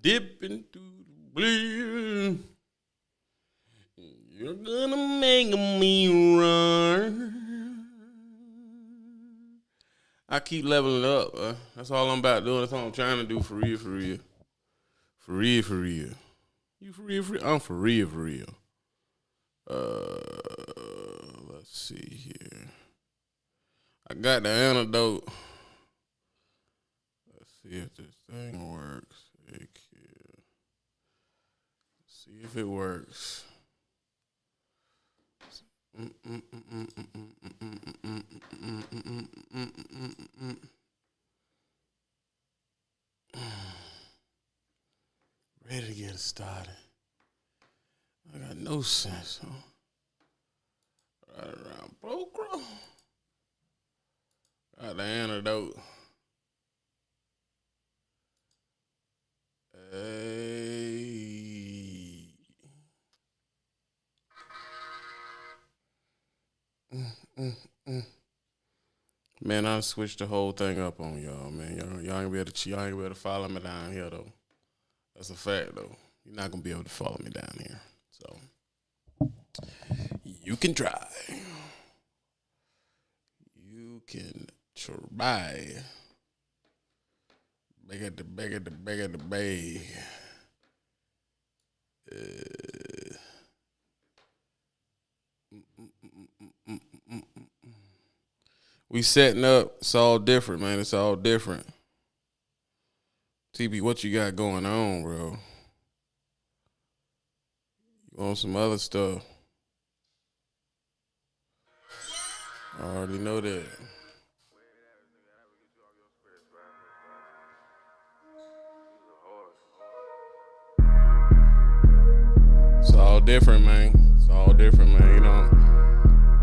Dip into the blue. You're gonna make me run. I keep leveling up. That's all I'm about doing. That's all I'm trying to do for real, for real. For real, for real. You for real, for real? I'm for real, for real. Let's see here. I got the antidote. Let's see if this thing works. Let's see if it works. Ready to get it started. I got no sense, huh? Right around Bokra. Got the antidote. Hey. Man, I switched the whole thing up on y'all, man. Y'all ain't be able to follow me down here though. That's a fact though. You're not gonna be able to follow me down here. So you can try. You can try. Beg at the bag. We setting up. It's all different, man. It's all different. TB, what you got going on, bro? You want some other stuff? I already know that. It's all different, man. It's all different, man. You know,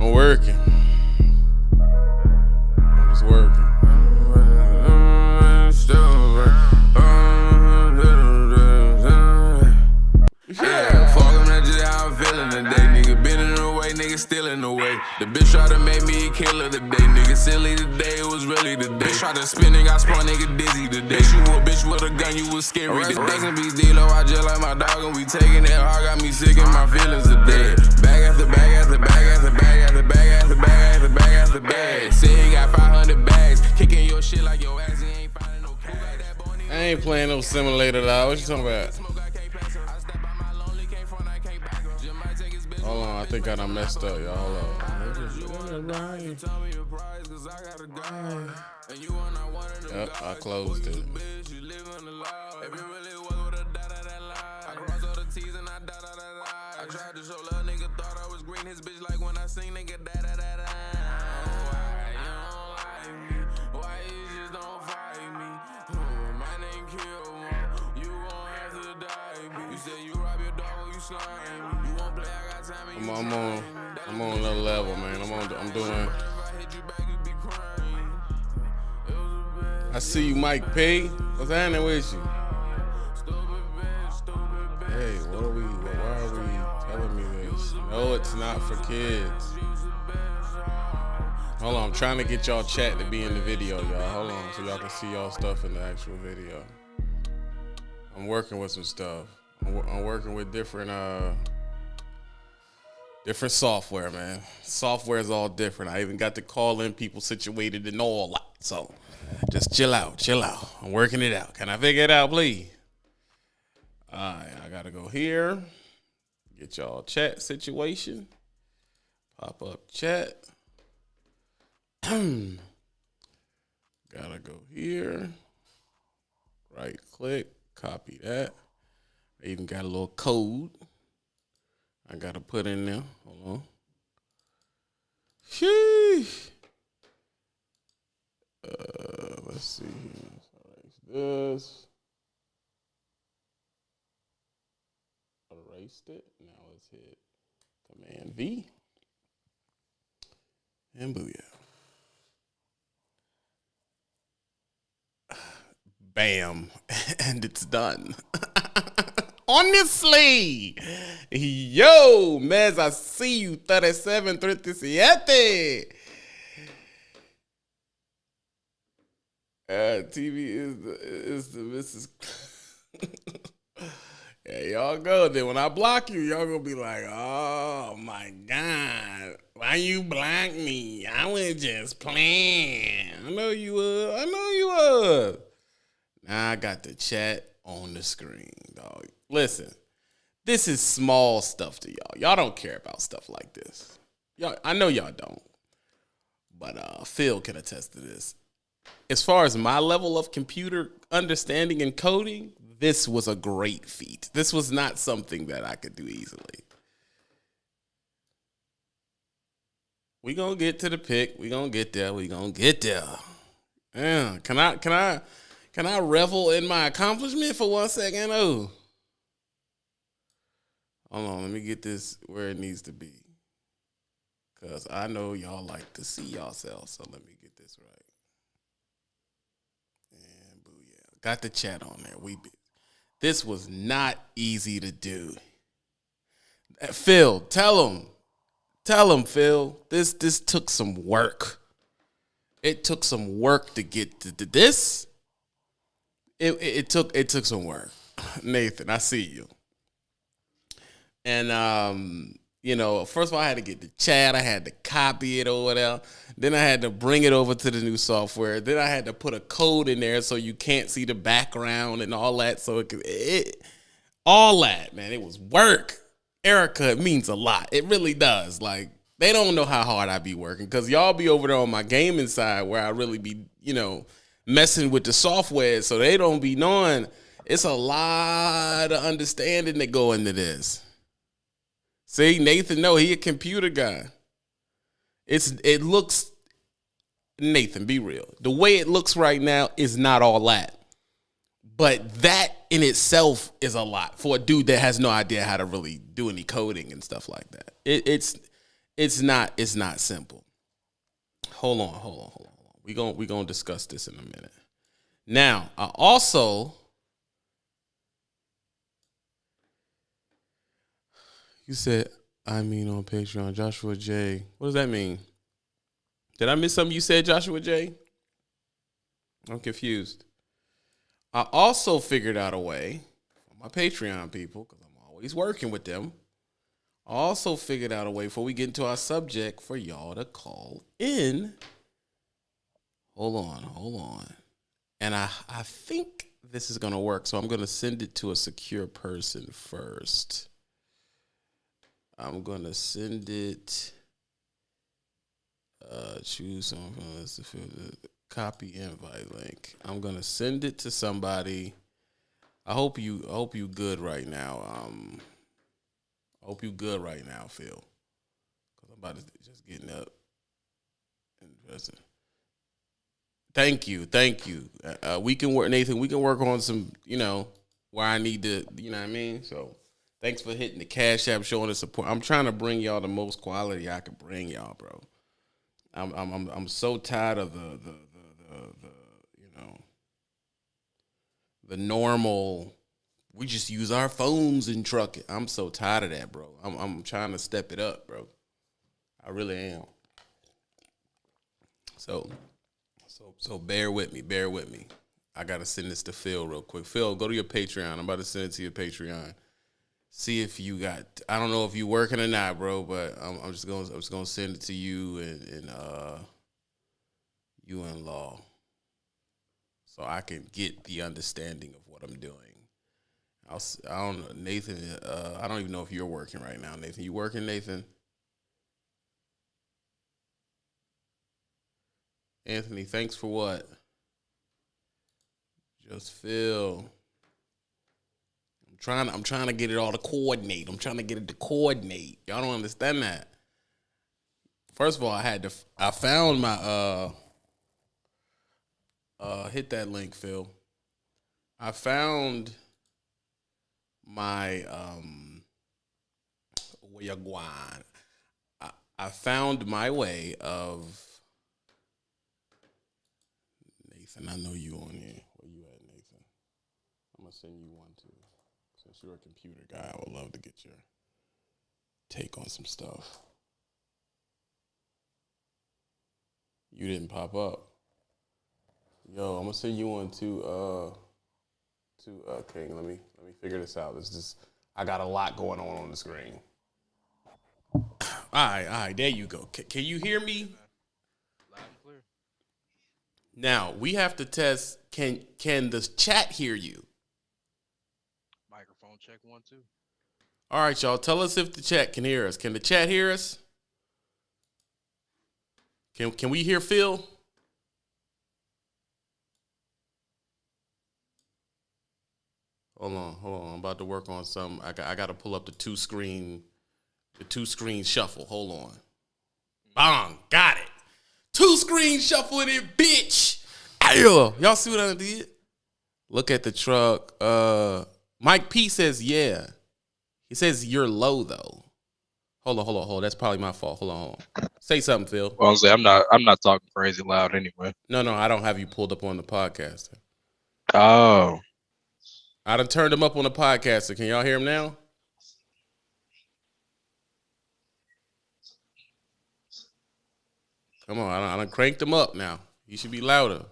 I'm working. I'm just working. Yeah, fuck him, that's just how I'm feeling today. Nigga bending away, nigga stealing away. The bitch tried to make me a killer today. Nigga silly today, it was really the day. Bitch tried to spin and got sprung, nigga dizzy today. You a bitch with a gun, you was scary today. Rest in peace, D-Lo, I just like my dog and we taking it hard. Got me sick in my feelings today. Bag after bag after bag after bag after bag after bag after bag after bag. Say he got 500 bags, kicking your shit like your ass, he ain't finding no cash. I ain't playing no simulator, dog. What you talking about? Hold on, I think I done messed up, y'all. Hold on. Yep, I closed it. I tried to show love, nigga thought I was green. His bitch like when I sing, nigga da-da-da-da. Why you don't like me? Why you just don't fight me? My name Kill One. You won't have to die me. You said you rob your dog or you slime me. You won't play, I got time and you I'm on another level, man. I'm doing. I see you, Mike P. What's happening with you? Hey, why are we telling me this? No, it's not for kids. Hold on, I'm trying to get y'all chat to be in the video, y'all. Hold on, so y'all can see y'all stuff in the actual video. I'm working with some stuff. I'm working with different software, man. Software is all different. I even got to call in people situated and all that. So just chill out. I'm working it out. Can I figure it out, please? All right, I got to go here. Get y'all chat situation. Pop up chat. Gotta go here. Right click. Copy that. I even got a little code I gotta put in there. Hold on. Sheesh. Let's see here. Erase this. Erased it. Now let's hit Command V. And booyah. Bam. And it's done. Honestly. Yo, Mez, I see you. 3737. TV is the Mrs. Yeah, y'all go. Then when I block you, y'all gonna be like, "Oh my God, why you block me? I was just playing. I know you would. I know you would." Now I got the chat on the screen, dog. Listen, this is small stuff to y'all. Y'all don't care about stuff like this. Y'all, I know y'all don't. But Phil can attest to this. As far as my level of computer understanding and coding, this was a great feat. This was not something that I could do easily. We gonna get to the pick. We gonna get there. We gonna get there. Yeah. Can I revel in my accomplishment for 1 second? Oh, hold on. Let me get this where it needs to be. Cause I know y'all like to see yourselves. So let me get this right. And booyah. Got the chat on there. This was not easy to do. Phil, tell him, Phil. This took some work. It took some work to get to this. It took some work. Nathan, I see you. And first of all, I had to get the chat. I had to copy it or whatever. Then I had to bring it over to the new software. Then I had to put a code in there so you can't see the background and all that. So all that, man, it was work. Erica, it means a lot. It really does. Like, they don't know how hard I be working because y'all be over there on my gaming side where I really be, messing with the software. So they don't be knowing it's a lot of understanding that go into this. See, Nathan, no, he a computer guy. It looks, Nathan, be real. The way it looks right now is not all that. But that in itself is a lot for a dude that has no idea how to really do any coding and stuff like that. It's not simple. Hold on. We gonna discuss this in a minute. Now, I also, you said, on Patreon, Joshua J. What does that mean? Did I miss something you said, Joshua J? I'm confused. I also figured out a way for my Patreon people, because I'm always working with them. I also figured out a way before we get into our subject for y'all to call in. Hold on. And I think this is going to work, so I'm going to send it to a secure person first. I'm going to send it, choose something, copy invite link. I'm going to send it to somebody. I hope you good right now. I hope you good right now, Phil. Because I'm about to just getting up. Interesting. Thank you. We can work, Nathan. We can work on some, where I need to, you know what I mean? So thanks for hitting the Cash App, showing the support. I'm trying to bring y'all the most quality I can bring y'all, bro. I'm so tired of the normal. We just use our phones and truck it. I'm so tired of that, bro. I'm trying to step it up, bro. I really am. So bear with me. I gotta send this to Phil real quick. Phil, go to your Patreon. I'm about to send it to your Patreon. See if you got. I don't know if you working or not, bro. But I'm just gonna send it to you and you in law, so I can get the understanding of what I'm doing. I don't know, Nathan. I don't even know if you're working right now, Nathan. You working, Nathan? Anthony, thanks for what? Just Phil. I'm trying to get it all to coordinate. I'm trying to get it to coordinate. Y'all don't understand that. First of all, I found my hit that link, Phil. I found my I found my way of Nathan. I know you on here. Where you at, Nathan? I'm gonna send you one too. Since you're a computer guy, I would love to get your take on some stuff. You didn't pop up. Yo, I'm gonna send you one to King. Let me figure this out. It's just I got a lot going on the screen. All right, there you go. Can you hear me? Loud and clear. Now we have to test. Can the chat hear you? Microphone check 1 2. All right, y'all. Tell us if the chat can hear us. Can the chat hear us? Can we hear Phil? Hold on. I'm about to work on something. I got to pull up the two screen shuffle. Hold on. Bang, got it. 2 screen shuffle in it, bitch. Ayo. Y'all see what I did? Look at the truck. Mike P says yeah. He says you're low though. Hold on. That's probably my fault. Hold on. Say something, Phil. Well, I'm not talking crazy loud anyway. No, I don't have you pulled up on the podcast. Oh. I done turned him up on the podcast. Can y'all hear him now? Come on, I done cranked him up now. He should be louder.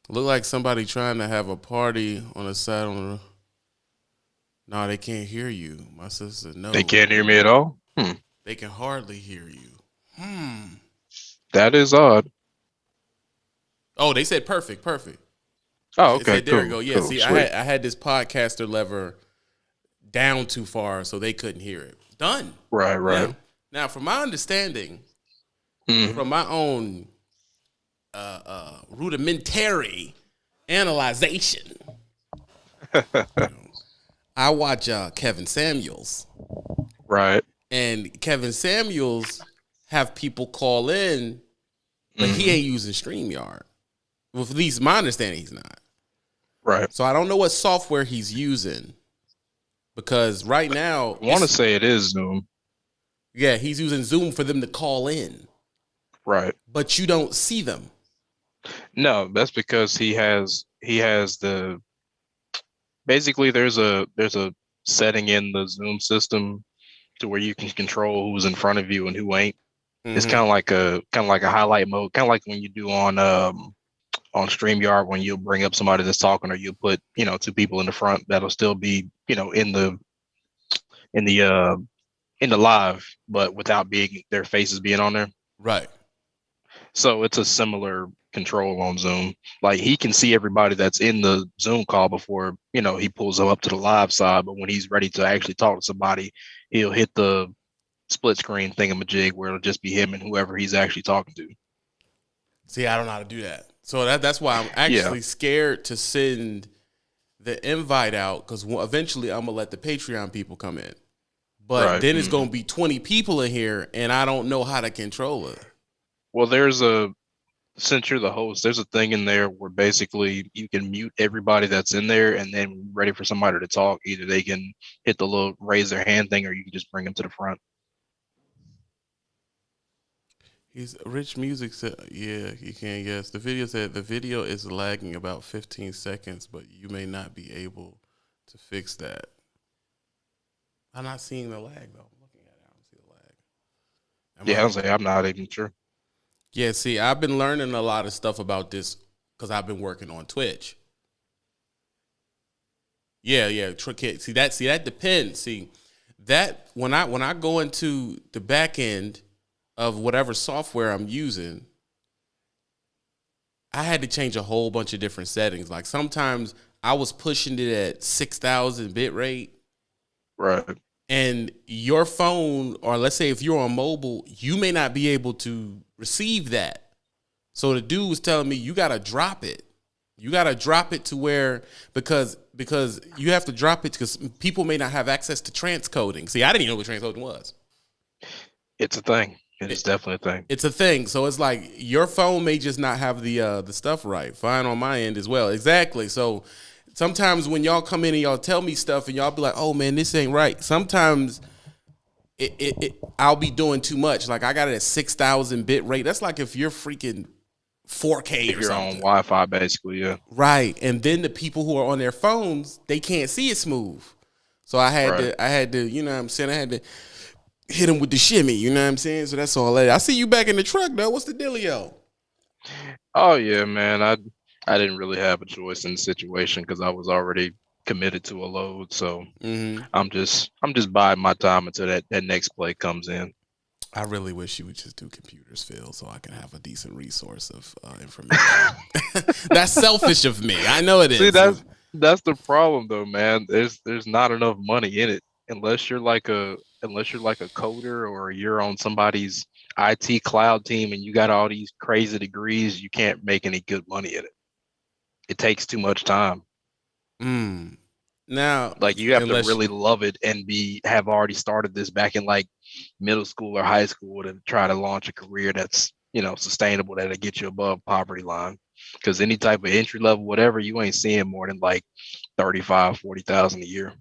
Look like somebody trying to have a party on the side on the. No, they can't hear you. My sister, no. They can't hear me at all? They can hardly hear you. That is odd. Oh, they said perfect. Oh, okay. Said, there we go. Yeah, cool, see, sweet. I had this podcaster lever down too far, so they couldn't hear it. Done. Right. Now, from my understanding, from my own rudimentary analyzation, I watch Kevin Samuels. Right. And Kevin Samuels have people call in, but he ain't using StreamYard. Well, at least my understanding, he's not. Right. So I don't know what software he's using because right now, I want to say it is Zoom. Yeah, he's using Zoom for them to call in. Right. But you don't see them. No, that's because he has the basically there's a setting in the Zoom system to where you can control who's in front of you and who ain't. It's kind of like a highlight mode, kind of like when you do on StreamYard when you'll bring up somebody that's talking, or you'll put 2 people in the front that'll still be in the live, but without being their faces being on there. Right. So it's a similar control on Zoom. Like he can see everybody that's in the Zoom call before he pulls them up to the live side, but when he's ready to actually talk to somebody, he'll hit the split screen thingamajig where it'll just be him and whoever he's actually talking to. See, I don't know how to do that. So that's why I'm actually scared to send the invite out, because eventually I'm going to let the Patreon people come in. But then it's going to be 20 people in here, and I don't know how to control it. Well, since you're the host, there's a thing in there where basically you can mute everybody that's in there, and then when you're ready for somebody to talk, either they can hit the little raise their hand thing, or you can just bring them to the front. He's Rich Music said, yeah, you can guess. The video said the video is lagging about 15 seconds, but you may not be able to fix that. I'm not seeing the lag though. I'm looking at it. I don't see the lag. I'm not even sure. Yeah, see, I've been learning a lot of stuff about this because I've been working on Twitch. Yeah. See that depends. See, that when I go into the back end of whatever software I'm using, I had to change a whole bunch of different settings. Like sometimes I was pushing it at 6,000 bit rate. Right. And your phone, or let's say if you're on mobile, you may not be able to receive that. So the dude was telling me you got to drop it. You got to drop it to where, because you have to drop it because people may not have access to transcoding. See, I didn't even know what transcoding was. It's a thing. It's definitely a thing. It's a thing. So it's like your phone may just not have the stuff right. Fine on my end as well. Exactly. So sometimes when y'all come in and y'all tell me stuff and y'all be like, oh man, this ain't right. Sometimes I'll be doing too much. Like I got it at 6,000 bit rate. That's like if you're freaking 4K or you're something. on Wi-Fi basically, yeah. Right. And then the people who are on their phones, they can't see it smooth. So I had to, you know what I'm saying? I had to hit him with the shimmy, you know what I'm saying? So that's all that. I see you back in the truck though. What's the dealio? Oh yeah, man. I didn't really have a choice in the situation because I was already committed to a load. So Mm-hmm. I'm just biding my time until that next play comes in. I really wish you would just do computers, Phil, so I can have a decent resource of information. That's selfish of me. I know it See, is. that's the problem though, man. There's not enough money in it unless you're like a coder or you're on somebody's IT cloud team and you got all these crazy degrees, you can't make any good money in it. It takes too much time. Mm. Now, Like you have to unless really love it and have already started this back in like middle school or high school to try to launch a career that's, sustainable, that'll get you above poverty line. Because any type of entry level, whatever, you ain't seeing more than like 35, 40,000 a year.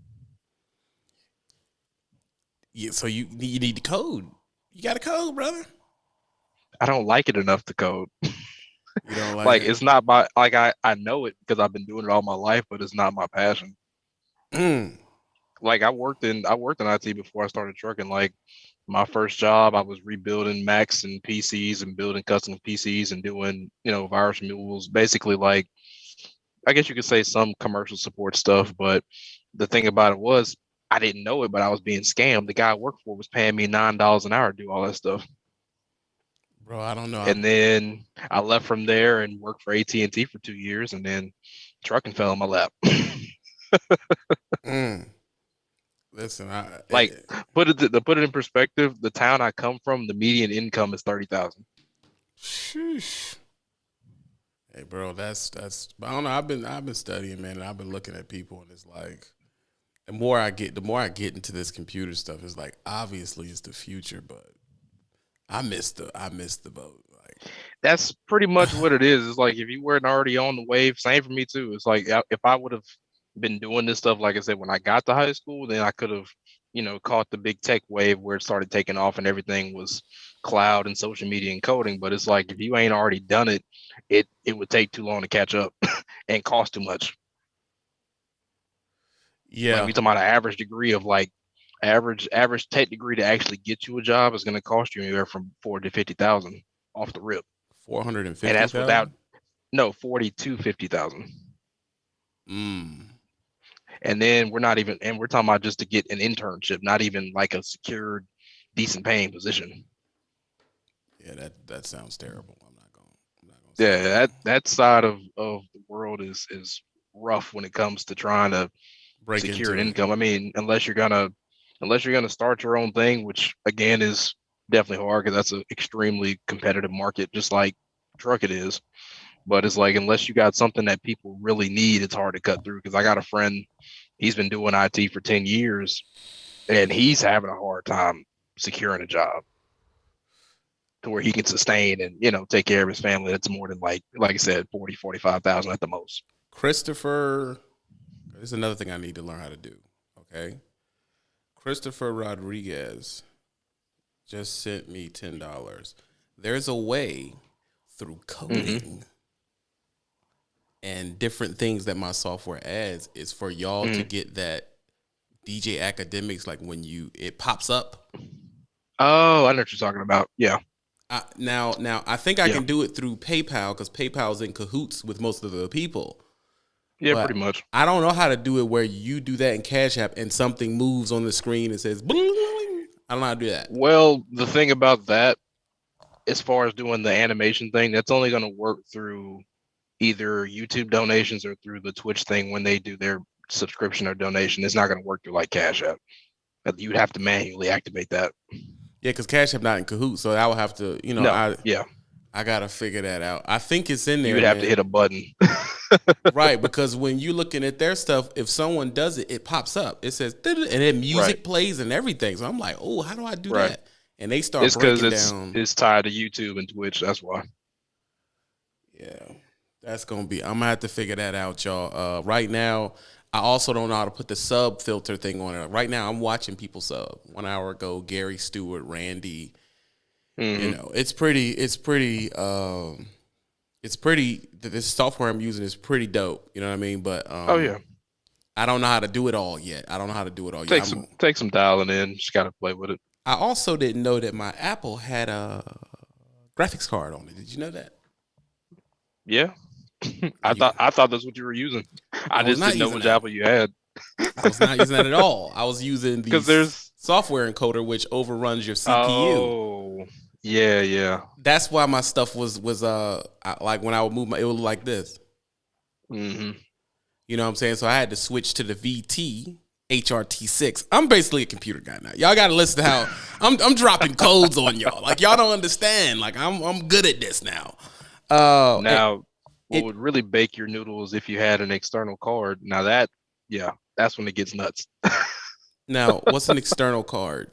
so you need to code. You got to code, brother. I don't like it enough to code. You don't like Like it. it's not my like I know it because I've been doing it all my life, but it's not my passion. Mm. Like I worked in IT before I started trucking. Like my first job, I was rebuilding Macs and PCs and building custom PCs and doing, virus removals. Basically, like I guess you could say some commercial support stuff. But the thing about it was I didn't know it, but I was being scammed. The guy I worked for was paying me $9 an hour to do all that stuff. Bro, I don't know. And then I left from there and worked for AT&T for 2 years, and then trucking fell in my lap. Mm. Listen, Like to put it in perspective, the town I come from, the median income is 30,000. sheesh. Hey, bro, that's. I don't know. I've been studying, man, and I've been looking at people, and it's like the more I get into this computer stuff, it's like obviously it's the future, but I missed the boat. Like, That's pretty much what it is. It's like if you weren't already on the wave, same for me too. It's like if I would have been doing this stuff, like I said, when I got to high school, then I could have, caught the big tech wave where it started taking off and everything was cloud and social media and coding. But it's like if you ain't already done it, it would take too long to catch up and cost too much. Like yeah, we talking about an average degree of like average tech degree to actually get you a job is going to cost you anywhere from 40 to 50,000 off the rip, 450,000. and that's without no 40 to 50,000. Mm. And then we're talking about just to get an internship, not even like a secured, decent paying position. Yeah, that sounds terrible. I'm not gonna say Yeah, that. that side of the world is rough when it comes to trying to Break secure an into it. income. I mean, unless you're gonna start your own thing, which again is definitely hard because that's an extremely competitive market, just like truck it is. But it's like unless you got something that people really need, it's hard to cut through. Because I got a friend, he's been doing IT for 10 years, and he's having a hard time securing a job to where he can sustain and take care of his family. That's more than like I said, 40, 45,000 at the most. Christopher, this is another thing I need to learn how to do. Okay, Christopher Rodriguez just sent me $10. There's a way through coding and different things that my software adds is for y'all to get that DJ academics, like when it pops up. Oh, I know what you're talking about. Yeah. Now I think I Yeah. can do it through PayPal because PayPal's in cahoots with most of the people. Yeah, But pretty much. I don't know how to do it where you do that in Cash App and something moves on the screen and says bling, bling, bling. I don't know how to do that. Well, the thing about that, as far as doing the animation thing, that's only going to work through either YouTube donations or through the Twitch thing when they do their subscription or donation. It's not going to work through like Cash App. You'd have to manually activate that. Yeah, because Cash App not in cahoots, so I would have to, No, yeah, I gotta figure that out. I think it's in there. you would have man. to hit a button. Right, because when you're looking at their stuff, if someone does it, it pops up. It says, and then music plays and everything. So I'm like, oh, how do I do Right. that? And they start It's because breaking down. it's tied to YouTube and Twitch. That's why. Yeah, that's gonna be. I'm gonna have to figure that out, y'all. Right now, I also don't know how to put the sub filter thing on it. Right now, I'm watching people sub. 1 hour ago, Gary Stewart, Randy. It's pretty. This software I'm using is pretty dope. You know what I mean? But Oh yeah, I don't know how to do it all yet. take some dialing in. Just gotta play with it. I also didn't know that my Apple had a graphics card on it. Did you know that? Yeah, I thought that's what you were using. I I was just not didn't know using which that. Apple you had. I was not using that at all. I was using the Because there's software encoder, which overruns your CPU. oh yeah. That's why my stuff was like when I would move it would look like this. Hmm. You know what I'm saying? So I had to switch to the VT HRT6. I'm basically a computer guy now. Y'all got to listen to how I'm dropping codes on y'all. Like y'all don't understand. Like I'm good at this now. Now, what it would really bake your noodles if you had an external card? Now that's when it gets nuts. now what's an external card?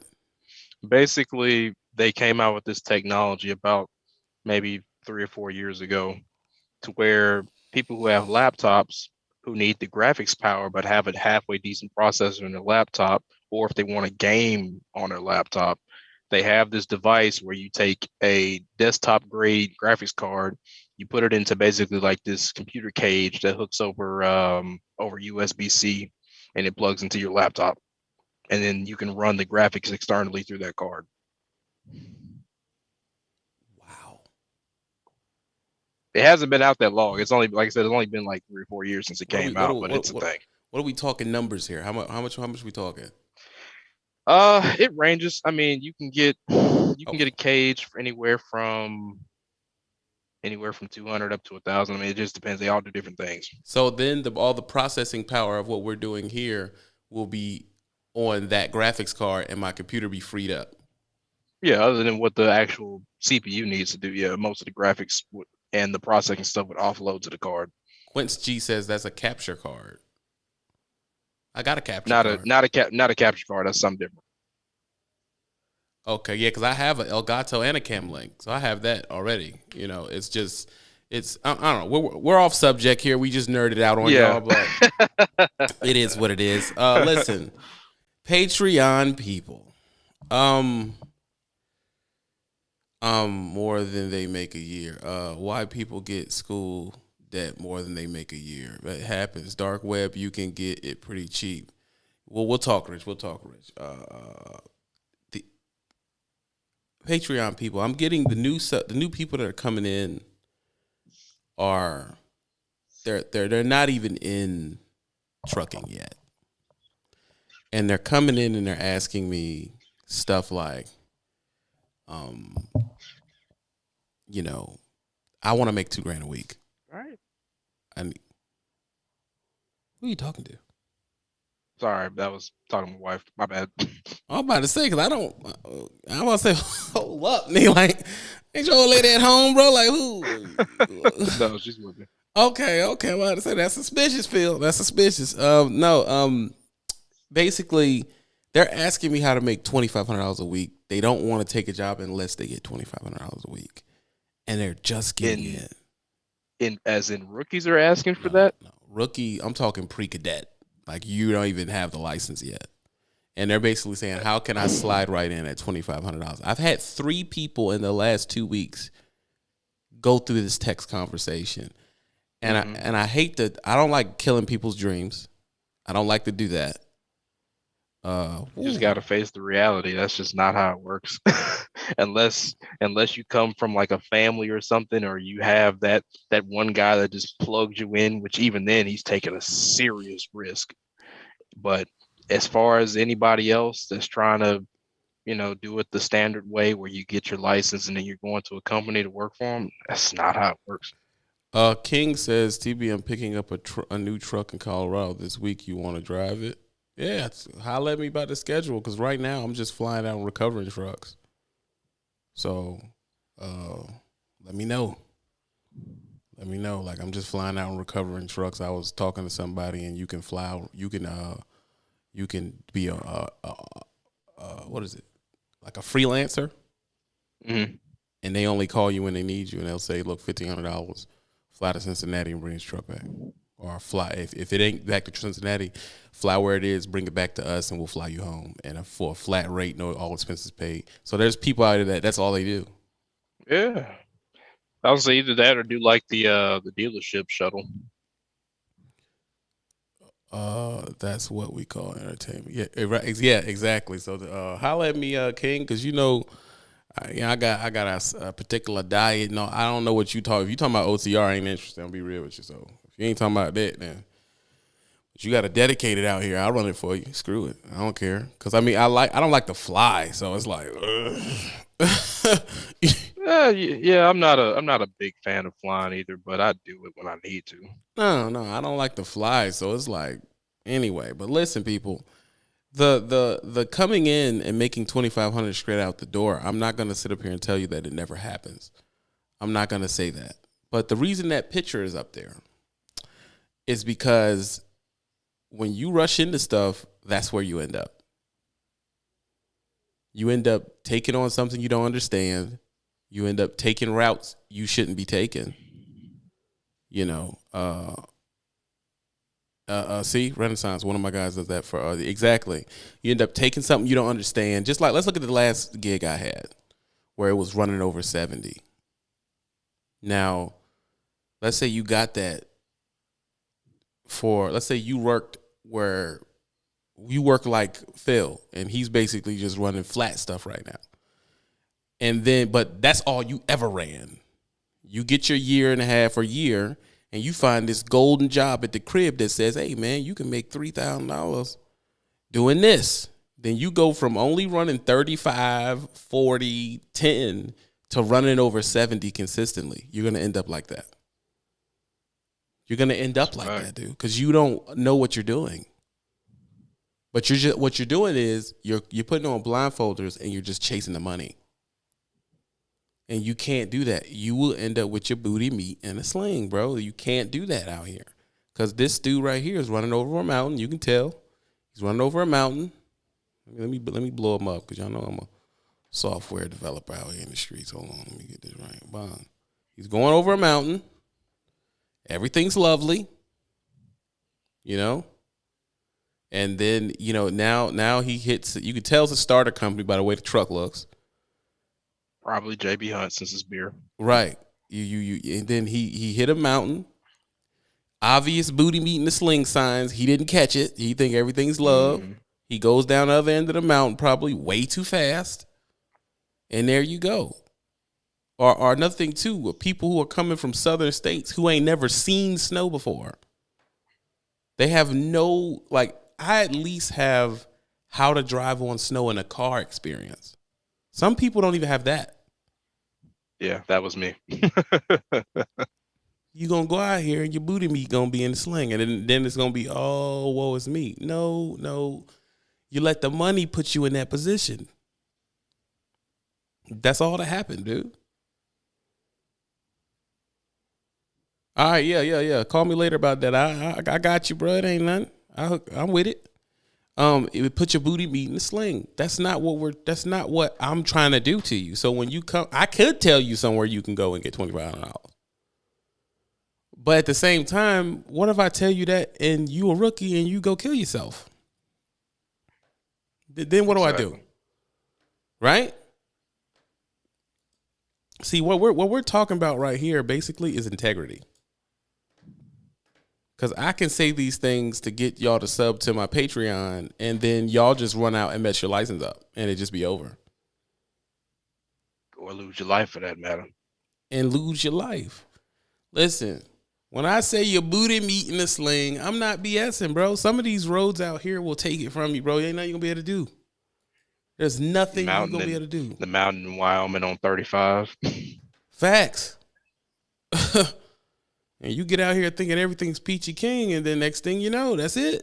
Basically, they came out with this technology about maybe 3 or 4 years ago to where people who have laptops who need the graphics power but have a halfway decent processor in their laptop, or if they want a game on their laptop, they have this device where you take a desktop grade graphics card, you put it into basically like this computer cage that hooks over USB-C, and it plugs into your laptop, and then you can run the graphics externally through that card. Wow. It hasn't been out that long. It's only, like I said, it's only been like 3 or 4 years since it came out, but it's a thing. What are we talking numbers here? How much are we talking? It ranges. I mean, you can get a cage for anywhere from 200 up to 1,000. I mean, it just depends. They all do different things. So then all the processing power of what we're doing here will be on that graphics card, and my computer be freed up. Yeah, other than what the actual CPU needs to do. Yeah, most of the graphics and the processing stuff would offload to the card. Quince G says that's a capture card. I got a capture card. Not a capture card. That's something different. Okay, yeah, because I have an Elgato and a Cam Link, so I have that already. You know, it's I don't know. We're off subject here. We just nerded out on y'all, but it is what it is. Listen, Patreon people, more than they make a year. Why people get school debt more than they make a year? That happens. Dark web, you can get it pretty cheap. Well, we'll talk, Rich. The Patreon people, I'm getting the new people that are coming in are they're not even in trucking yet, and they're coming in and they're asking me stuff like, you know, I want to make $2,000 a week. All right. And who are you talking to? Sorry, that was talking to my wife. My bad. I'm about to say, because I'm about to say, hold up, nigga. Like, ain't your old lady at home, bro? Like, who? No, she's with me. Okay. I'm about to say, that's suspicious, Phil. That's suspicious. Basically, they're asking me how to make $2,500 a week. They don't want to take a job unless they get $2,500 a week. And they're just getting As in rookies are asking for that? No. Rookie, I'm talking pre-cadet. Like, you don't even have the license yet. And they're basically saying, how can I slide right in at $2,500? I've had 3 people in the last 2 weeks go through this text conversation. And I hate I don't like killing people's dreams. I don't like to do that. You just got to face the reality. That's just not how it works. unless you come from like a family or something, or you have that one guy that just plugs you in, which even then he's taking a serious risk. But as far as anybody else that's trying to, do it the standard way where you get your license and then you're going to a company to work for them, that's not how it works. King says, TB, I'm picking up a new truck in Colorado this week. You want to drive it? Yeah, holler at me about the schedule, because right now I'm just flying out and recovering trucks. So, let me know. Like, I'm just flying out and recovering trucks. I was talking to somebody, and you can fly out. You can be what is it? Like a freelancer. Mm-hmm. And they only call you when they need you, and they'll say, look, $1,500, fly to Cincinnati and bring his truck back. Or fly, if it ain't back to Cincinnati, fly where it is, bring it back to us, and we'll fly you home. And for a flat rate, no all expenses paid. So there's people out there that's all they do. Yeah, I would say either that or do like the dealership shuttle. That's what we call entertainment. Yeah, exactly. So holla at me, King, because I got a particular diet. No, I don't know what you talk. If you talking about OTR, I ain't interested. I'll be real with you. So if you ain't talking about that, then but you got to dedicate it out here. I'll run it for you. Screw it. I don't care. Cause I mean, I don't like to fly, so it's like. Yeah, I'm not a big fan of flying either, but I do it when I need to. No, I don't like to fly, so it's like anyway. But listen, people. The coming in and making 2,500 straight out the door. I'm not gonna sit up here and tell you that it never happens. I'm not gonna say that. But the reason that picture is up there is because when you rush into stuff, that's where you end up. You end up taking on something you don't understand. You end up taking routes you shouldn't be taking. You know, see, Renaissance, one of my guys does that for exactly. You end up taking something you don't understand. Just like, let's look at the last gig I had where it was running over 70. Now, let's say you got that let's say you worked where you work like Phil and he's basically just running flat stuff right now. And then, but that's all you ever ran. You get your year and a half or year and you find this golden job at the crib that says, hey, man, you can make $3,000 doing this. Then you go from only running 35, 40, 10 to running over 70 consistently. You're going to end up like that. You're going to end up like that, dude, because you don't know what you're doing. But what you're doing is you're putting on blindfolders and you're just chasing the money. And you can't do that. You will end up with your booty meat in a sling, bro. You can't do that out here. Because this dude right here is running over a mountain. You can tell. He's running over a mountain. Let me blow him up because y'all know I'm a software developer out here in the streets. Hold on. Let me get this right. Bond. He's going over a mountain. Everything's lovely. You know? And then, you know, now he hits, you can tell it's a starter company by the way the truck looks. Probably JB Hunt since it's beer. Right. You and then he hit a mountain. Obvious booty meat in the sling signs. He didn't catch it. He think everything's love. He goes down the other end of the mountain probably way too fast. And there you go. Or another thing too, people who are coming from southern states who ain't never seen snow before. They have no, like, I at least have how to drive on snow in a car experience. Some people don't even have that. Yeah, that was me. You gonna go out here and your booty meat gonna be in the sling, and then it's gonna be, oh, woe is me. No. You let the money put you in that position. That's all that happened, dude. All right, yeah. Call me later about that. I got you, bro. It ain't nothing. I'm with it. It would put your booty meat in the sling. That's not what I'm trying to do to you. So when you come, I could tell you somewhere you can go and get $2,500. But at the same time, what if I tell you that and you a rookie and you go kill yourself? Then what do I do? Right? See, what we're talking about right here basically is integrity. Because I can say these things to get y'all to sub to my Patreon, and then y'all just run out and mess your license up, and it just be over. Or lose your life for that matter. And lose your life. Listen, when I say your booty meat in the sling, I'm not BSing, bro. Some of these roads out here will take it from you, bro. Ain't nothing you're going to be able to do. There's nothing you're going to be able to do. The mountain in Wyoming on 35. Facts. And you get out here thinking everything's peachy king, and then next thing you know, that's it.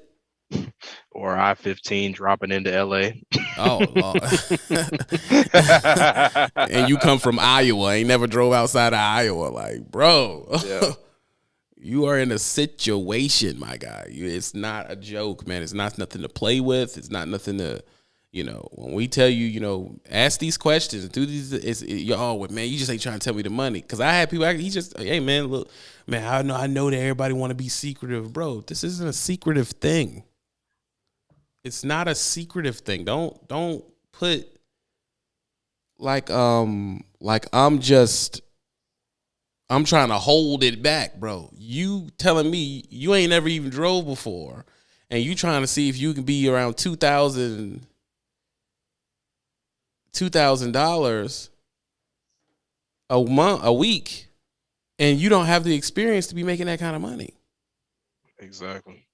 Or I-15 dropping into LA. Oh, Lord. And you come from Iowa, ain't never drove outside of Iowa. Like, bro, yeah. You are in a situation, my guy. It's not a joke, man. It's not nothing to play with. It's not nothing to, when we tell you, ask these questions, do these, man, you just ain't trying to tell me the money. Because I had people, hey, man, look, man, I know that everybody want to be secretive. Bro, this isn't a secretive thing. It's not a secretive thing. Don't put like I'm trying to hold it back, bro. You telling me you ain't never even drove before, and you trying to see if you can be around $2,000 a week, and you don't have the experience to be making that kind of money. Exactly.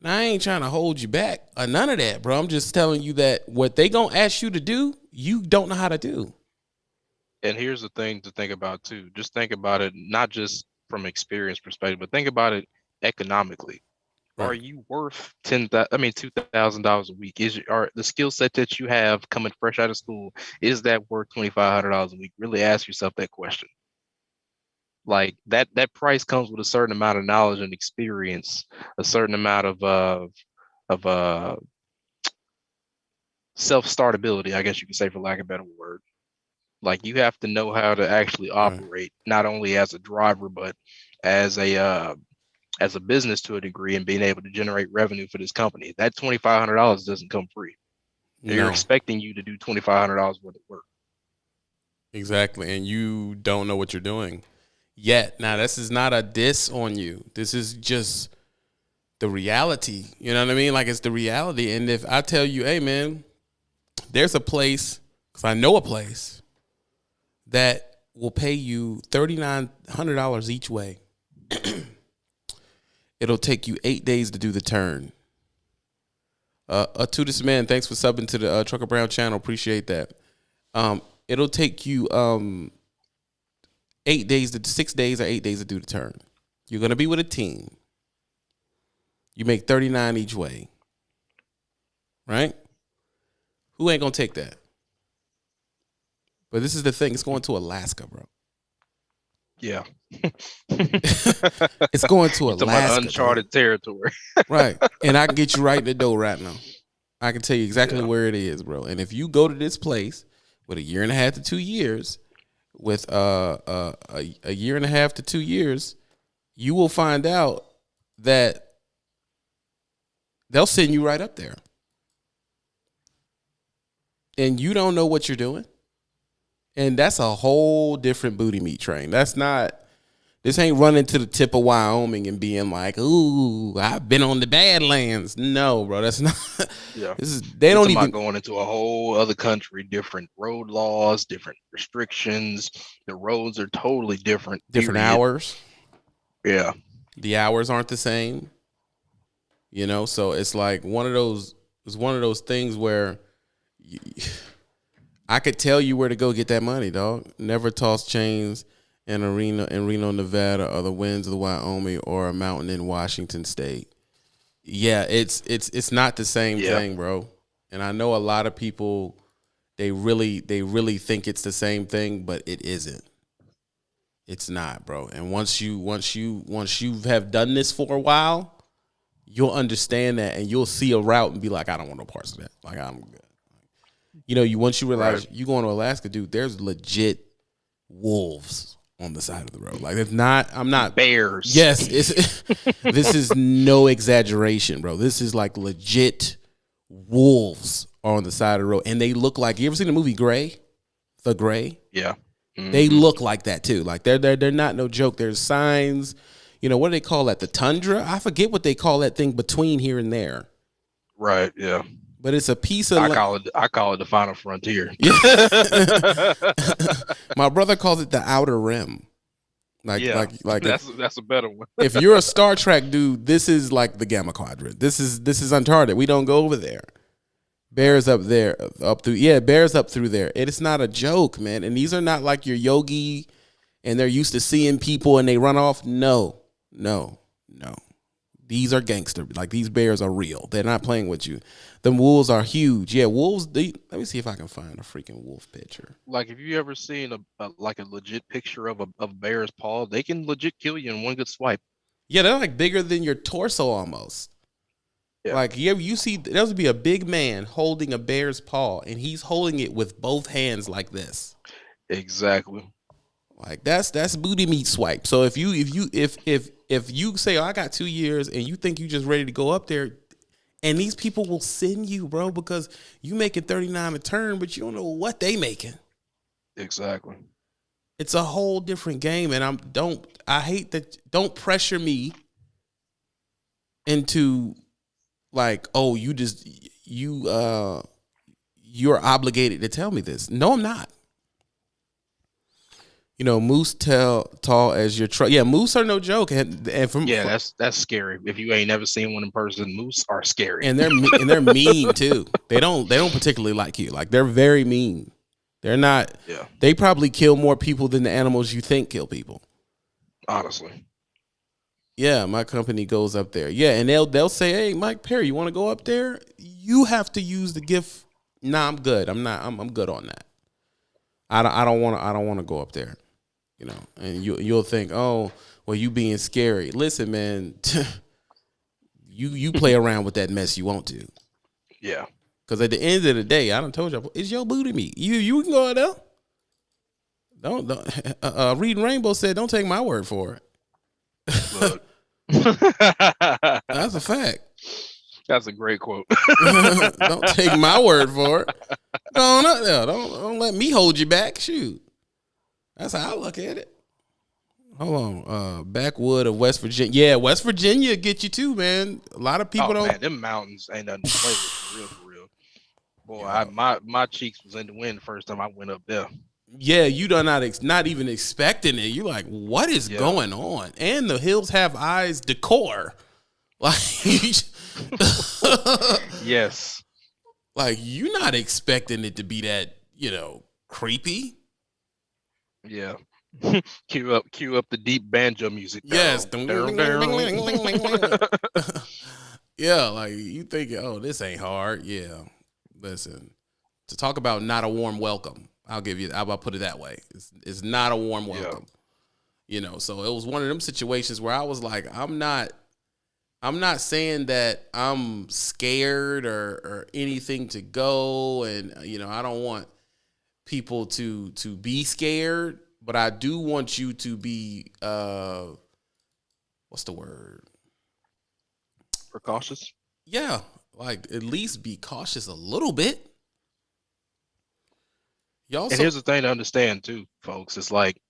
Now, I ain't trying to hold you back or none of that, bro. I'm just telling you that what they gonna ask you to do, you don't know how to do. And here's the thing to think about too. Just think about it, not just from experience perspective, but think about it economically. Are Right. you worth $2,000 a week? Are the skill set that you have coming fresh out of school, is that worth $2,500 a week? Really ask yourself that question. Like that price comes with a certain amount of knowledge and experience, a certain amount of self-startability, I guess you could say, for lack of a better word. Like you have to know how to actually Right. operate, not only as a driver, but as a business to a degree, and being able to generate revenue for this company. That $2,500 doesn't come free. They're No, expecting you to do $2,500 worth of work. exactly. And you don't know what you're doing yet. Now, this is not a diss on you. This is just the reality. You know what I mean? Like, it's the reality. And if I tell you, hey, man, there's a place, because I know a place that will pay you $3,900 each way. It'll take you 8 days to do the turn. To this man, thanks for subbing to the Trucker Brown channel. Appreciate that. It'll take you 8 days to 6 days or 8 days to do the turn. You're gonna be with a team. You make 39 each way, right? Who ain't gonna take that? But this is the thing. It's going to Alaska, bro. Yeah. It's going to You're talking about Alaska, uncharted territory. right? And I can get you right in the door right now. I can tell you exactly where it is, bro. And if you go to this place with a year and a half to 2 years, with a year and a half to 2 years, you will find out that they'll send you right up there. And you don't know what you're doing. And that's a whole different booty meat train. This ain't running to the tip of Wyoming and being like, ooh, I've been on the Badlands. No, bro, that's not. Yeah. They don't You're even going into a whole other country, different road laws, different restrictions. The roads are totally different. different period. hours. Yeah. The hours aren't the same. You know, so it's like one of those things where I could tell you where to go get that money, dog. Never toss chains in Reno, Nevada, or the winds of Wyoming, or a mountain in Washington State. Yeah, it's not the same thing, bro. And I know a lot of people, they really think it's the same thing, but it isn't. It's not, bro. And once you have done this for a while, you'll understand that, and you'll see a route and be like, I don't want no parts of that. Like, I'm good. You know, once you realize you going to Alaska, dude, there's legit wolves on the side of the road. Like, if not, I'm not bears. Yes, this is no exaggeration, bro. This is like legit wolves on the side of the road, and they look like, you ever seen the movie Gray? The Gray? Yeah. Mm-hmm. They look like that too. Like they're not no joke. There's signs. You know, what do they call that? The tundra? I forget what they call that thing between here and there. Right. Yeah. But it's a piece of. I call it the final frontier. Yeah. My brother calls it the outer rim. Like that's a better one. If you're a Star Trek dude, this is like the Gamma Quadrant. This is Uncharted. We don't go over there. Bears up there, bears up through there. It's not a joke, man. And these are not like your yogi, and they're used to seeing people and they run off. No. These are gangster. Like, these bears are real. They're not playing with you. The wolves are huge. Yeah, wolves. Let me see if I can find a freaking wolf picture. Like, if you ever seen a legit picture of a bear's paw, they can legit kill you in one good swipe. Yeah, they're like bigger than your torso almost. Yeah. Like, you see, there would be a big man holding a bear's paw, and he's holding it with both hands like this. Exactly. Like, that's booty meat swipe. So if you say, oh, I got 2 years, and you think you just ready to go up there, and these people will send you, bro, because you making 39 a turn, but you don't know what they making. Exactly. It's a whole different game, and don't pressure me into like, oh, you're obligated to tell me this. No, I'm not. Moose tall as your truck. Yeah, moose are no joke, and that's scary. If you ain't never seen one in person, moose are scary, and they're mean too. They don't particularly like you. Like, they're very mean. They're not. Yeah. They probably kill more people than the animals you think kill people. Honestly. Yeah, my company goes up there. Yeah, and they'll say, "Hey, Mike Perry, you want to go up there? You have to use the gift." Nah, I'm good. I'm not. I'm good on that. I don't want to go up there. And you'll think, "Oh, well, you being scary." Listen, man, you play around with that mess you want to. Yeah. Because at the end of the day, I done told you, it's your booty meat. You can go out there. Don't. Reading Rainbow said, "Don't take my word for it." Look. That's a fact. That's a great quote. Don't take my word for it. Go on up there. Don't let me hold you back. Shoot. That's how I look at it. Hold on. Backwood of West Virginia. Yeah, West Virginia get you too, man. A lot of people don't. Man, them mountains ain't nothing to play with, for real. Boy, yeah. My cheeks was in the wind the first time I went up there. Yeah, you done not even expecting it. You're like, what is going on? And the hills have eyes decor. Like, yes. Like, you're not expecting it to be that, creepy. Yeah. Cue up the deep banjo music. Yes. Yeah, like, you think, oh, this ain't hard. Yeah. Listen, to talk about not a warm welcome. I'll put it that way. It's not a warm welcome. Yeah. So it was one of them situations where I was like, I'm not saying that I'm scared or anything to go, and I don't want people to be scared, but I do want you to be what's the word? Precautious? Yeah, like, at least be cautious a little bit. And here's the thing to understand too, folks. It's like,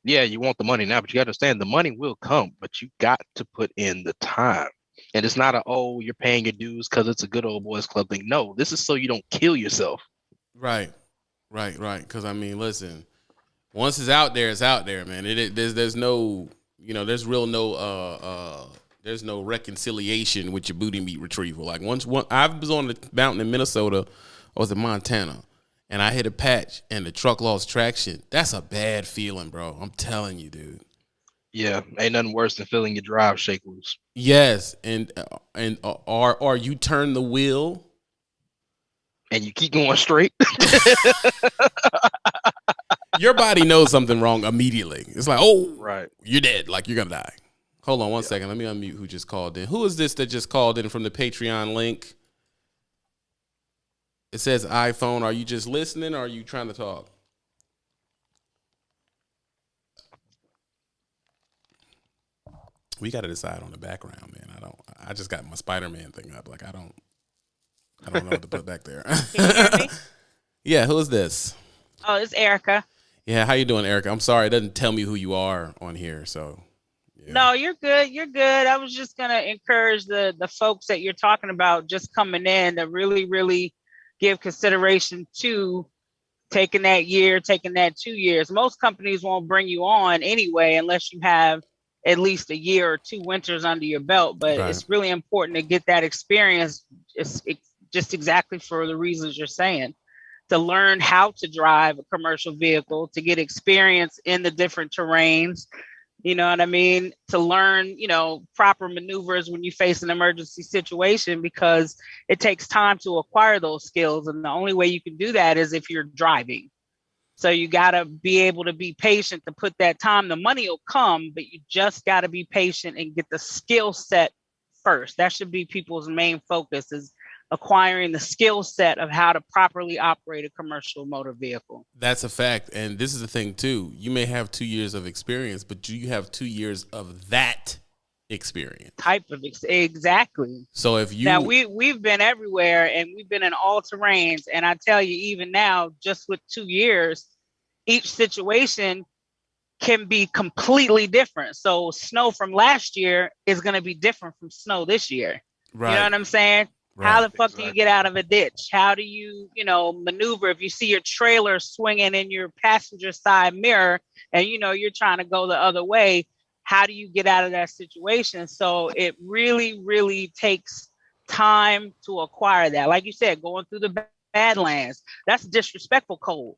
yeah, you want the money now, but you got to understand the money will come, but you got to put in the time. And it's not you're paying your dues because it's a good old boys club thing. No, this is so you don't kill yourself. Right. Because listen, once it's out there, man. There's no, there's no reconciliation with your booty meat retrieval. Like, once I was on the mountain in Minnesota, I was in Montana. And I hit a patch and the truck lost traction. That's a bad feeling, bro. I'm telling you, dude. Yeah, ain't nothing worse than feeling your drive shake loose. Yes, or you turn the wheel and you keep going straight. Your body knows something wrong immediately. It's like, oh, right, you're dead. Like, you're gonna die. Hold on one second. Let me unmute who just called in. Who is this that just called in from the Patreon link? It says iPhone. Are you just listening or are you trying to talk? We got to decide on the background, man. I just got my Spider-Man thing up. Like, I don't know what to put back there. Can you hear me? Yeah, who is this? Oh, it's Erica. Yeah, how you doing, Erica? I'm sorry, it doesn't tell me who you are on here, so. Yeah. No, you're good. You're good. I was just going to encourage the folks that you're talking about just coming in to really, really give consideration to taking that year, taking that 2 years. Most companies won't bring you on anyway unless you have at least a year or 2 winters under your belt. But It's really important to get that experience just exactly for the reasons you're saying, to learn how to drive a commercial vehicle, to get experience in the different terrains. You know what I mean? To learn, proper maneuvers when you face an emergency situation, because it takes time to acquire those skills. And the only way you can do that is if you're driving. So you got to be able to be patient to put that time. The money will come, but you just got to be patient and get the skill set first. That should be people's main focus, is acquiring the skill set of how to properly operate a commercial motor vehicle. That's a fact. And this is the thing too. You may have 2 years of experience, but do you have 2 years of that experience? Exactly. So if you now we've been everywhere and we've been in all terrains, and I tell you, even now, just with 2 years, each situation can be completely different. So snow from last year is going to be different from snow this year. Right. You know what I'm saying? How Right. the fuck do you get out of a ditch? How do you, maneuver if you see your trailer swinging in your passenger side mirror and you're trying to go the other way? How do you get out of that situation? So it really, really takes time to acquire that. Like you said, going through the Badlands, that's disrespectful cold.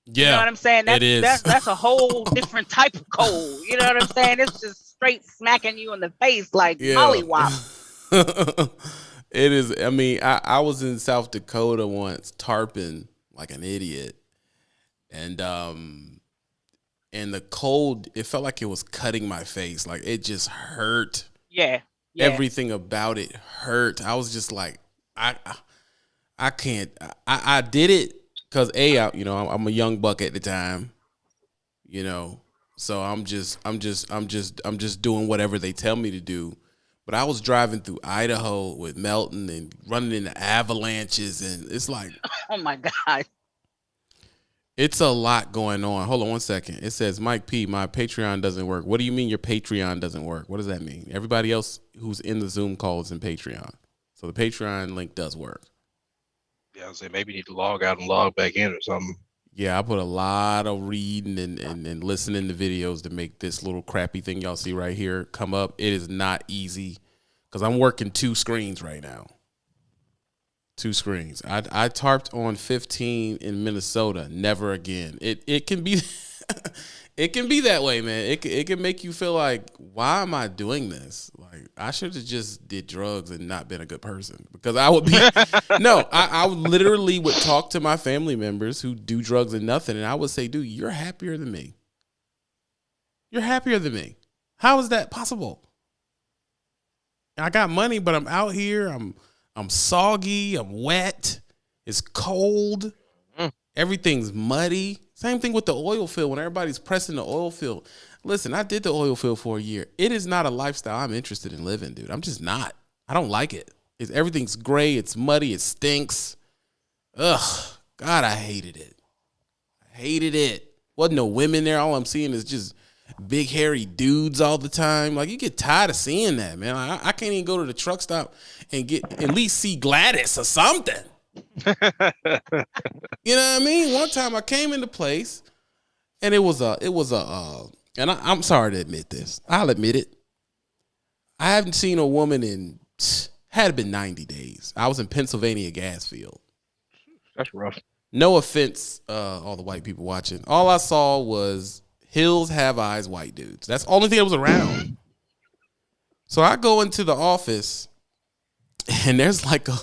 You know Yeah, what I'm saying? it is. That's a whole different type of cold. You know what I'm saying? It's just straight smacking you in the face like Yeah. mollywop. It is. I mean, I was in South Dakota once tarping like an idiot. And the cold, it felt like it was cutting my face. Like it just hurt. Yeah. Everything about it hurt. I was just like, I can't. I did it because I'm a young buck at the time. So I'm just doing whatever they tell me to do. But I was driving through Idaho with Melton and running into avalanches, and it's like, Oh my God. it's a lot going on. Hold on one second. It says, Mike P, my Patreon doesn't work. What do you mean your Patreon doesn't work? What does that mean? Everybody else who's in the Zoom call is in Patreon. So the Patreon link does work. Yeah, I was saying maybe you need to log out and log back in or something. Yeah, I put a lot of reading and listening to videos to make this little crappy thing y'all see right here come up. It is not easy because I'm working 2 screens right now. 2 screens. I tarped on 15 in Minnesota. Never again. It can be it can be that way, man. It can make you feel like, why am I doing this? Like I should have just did drugs and not been a good person, because I would be no. I literally would talk to my family members who do drugs and nothing, and I would say, dude, you're happier than me. You're happier than me. How is that possible? I got money, but I'm out here. I'm soggy. I'm wet. It's cold. Everything's muddy. Same thing with the oil field. When everybody's pressing the oil field. Listen, I did the oil field for a year. It is not a lifestyle I'm interested in living, dude. I'm just not. I don't like it. Everything's gray. It's muddy. It stinks. Ugh. God, I hated it. Wasn't no women there. All I'm seeing is just big hairy dudes all the time. Like, you get tired of seeing that, man. I can't even go to the truck stop and get at least see Gladys or something. You know what I mean? One time I came into place and it was and I'm sorry to admit this. I'll admit it. I haven't seen a woman in, had been 90 days. I was in Pennsylvania gas field. That's rough. No offense, all the white people watching. All I saw was hills have eyes white dudes. That's the only thing that was around. So I go into the office and there's like a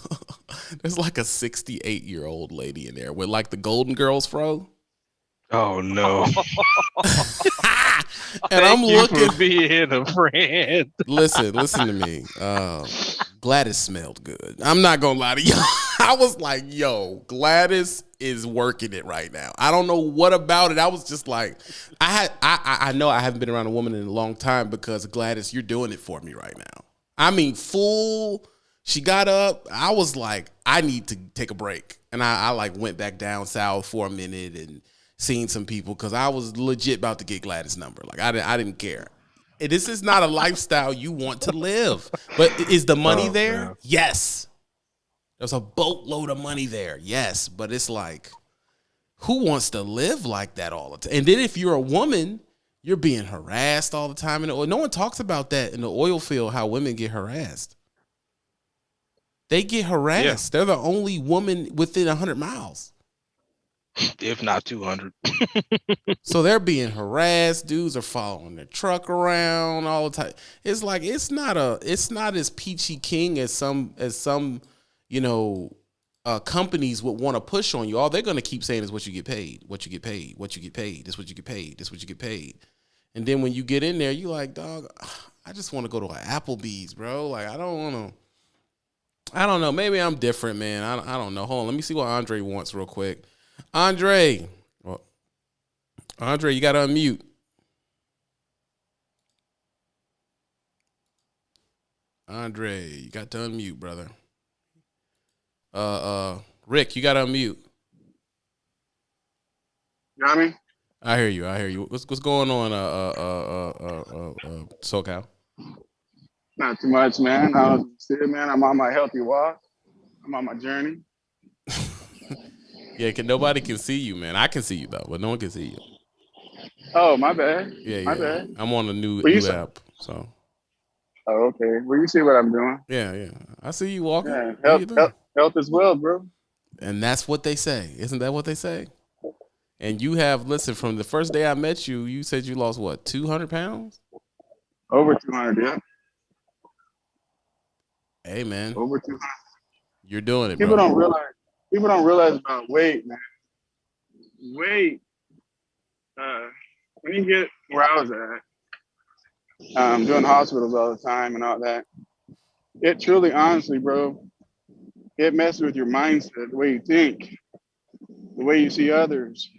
68-year-old lady in there with like the Golden Girls fro. Oh no. And I'm looking for being a friend. Listen to me. Gladys smelled good. I'm not gonna lie to you. I was like, yo, Gladys is working it right now. I don't know what about it. I was just like, I know I haven't been around a woman in a long time, because Gladys, you're doing it for me right now. I mean, full. She got up. I was like, I need to take a break. And I like went back down south for a minute and seen some people, because I was legit about to get Gladys' number. Like I didn't care. This is not a lifestyle you want to live. But is the money there? Yeah. Yes. There's a boatload of money there. Yes. But it's like, who wants to live like that all the time? And then if you're a woman, you're being harassed all the time. And no one talks about that in the oil field, how women get harassed. They get harassed. Yeah. They're the only woman within 100 miles. If not 200. So they're being harassed. Dudes are following their truck around all the time. It's like, it's not as peachy king as some companies would want to push on you. All they're going to keep saying is what you get paid, what you get paid, what you get paid. This what you get paid. This what you get paid. And then when you get in there, you like, dog, I just want to go to an Applebee's, bro. Like, I don't know. Maybe I'm different, man. I don't know. Hold on. Let me see what Andre wants real quick. Andre, you got to unmute. Andre, you got to unmute, brother. Rick, you got to unmute. You know what I mean? I hear you. What's going on, SoCal? Not too much, man. I was still, man. I'm on my healthy walk. I'm on my journey. Yeah, nobody can see you, man. I can see you though, but no one can see you. Oh, my bad. Yeah, My yeah. bad. I'm on a new Well, app, so Oh, okay. Well, you see what I'm doing. yeah. I see you walking. Yeah, Do your thing. health as well, bro. And that's what they say. Isn't that what they say? And you have, listen, from the first day I met you, you said you lost what, 200 pounds? Over 200, yeah. Hey, man. Over 200. You're doing it, People bro. don't realize about weight, man. Weight, when you get where I was at, doing hospitals all the time and all that, it truly, honestly, bro, it messes with your mindset, the way you think, the way you see others.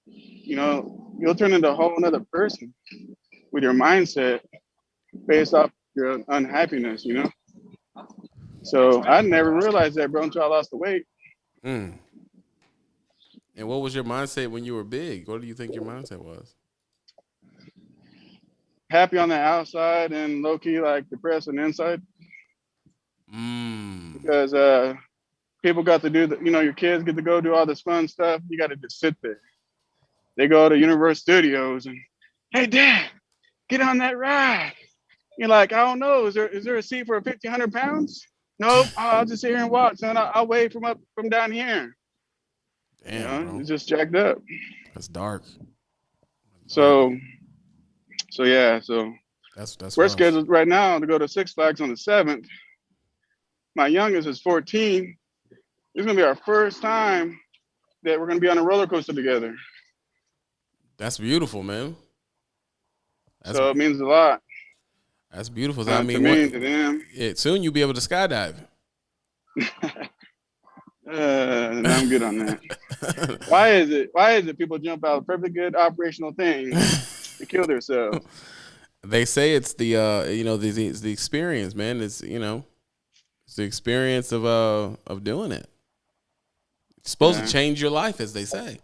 You know, you'll turn into a whole other person with your mindset based off your unhappiness, you know? So I never realized that, bro, until I lost the weight. Mm. And what was your mindset when you were big? What do you think your mindset was? Happy on the outside and low-key, like, depressed on the inside. Because people got to do your kids get to go do all this fun stuff. You got to just sit there. They go to Universal Studios and, hey, Dad, get on that ride. You're like, I don't know. Is there a seat for 1,500 pounds? Nope. I'll just sit here and watch, and I'll wave from down here. Damn, bro. It's just jacked up. That's dark. So yeah. So that's we're rough. scheduled right now to go to Six Flags on the 7th. My youngest is 14. It's gonna be our first time that we're gonna be on a roller coaster together. That's beautiful, man. So it means a lot. That's beautiful. To me, to them. Yeah, soon you'll be able to skydive. I'm good on that. Why is it people jump out of perfectly good operational things to kill themselves? They say it's the it's the experience, man. It's it's the experience of doing it. It's supposed to change your life, as they say.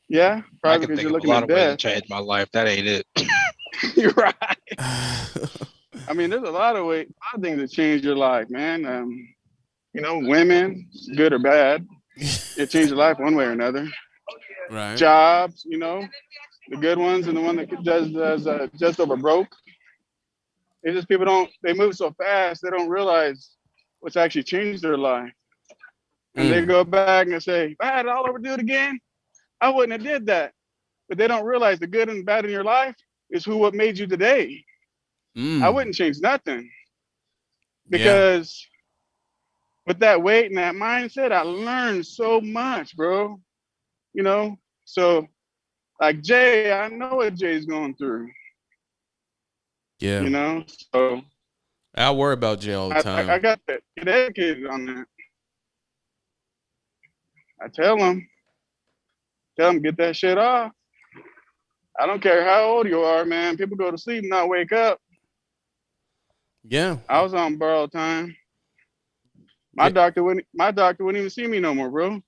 Yeah, I probably can because think you're of a looking lot at of ways to death. change my life. That ain't it. You're right. I mean, there's a lot of things that change your life, man. Women, good or bad, it changed your life one way or another. Right. Jobs, the good ones and the one that does just over broke. It's just people they move so fast, they don't realize what's actually changed their life. And they go back and say, if I had it all over do it again, I wouldn't have did that. But they don't realize the good and bad in your life is what made you today. I wouldn't change nothing. Because with that weight and that mindset, I learned so much, bro. So like Jay, I know what Jay's going through. Yeah. So I worry about Jay all the time. I got to get educated on that. I tell them, get that shit off. I don't care how old you are, man. People go to sleep and not wake up. Yeah. I was on borrowed time. My doctor wouldn't even see me no more, bro.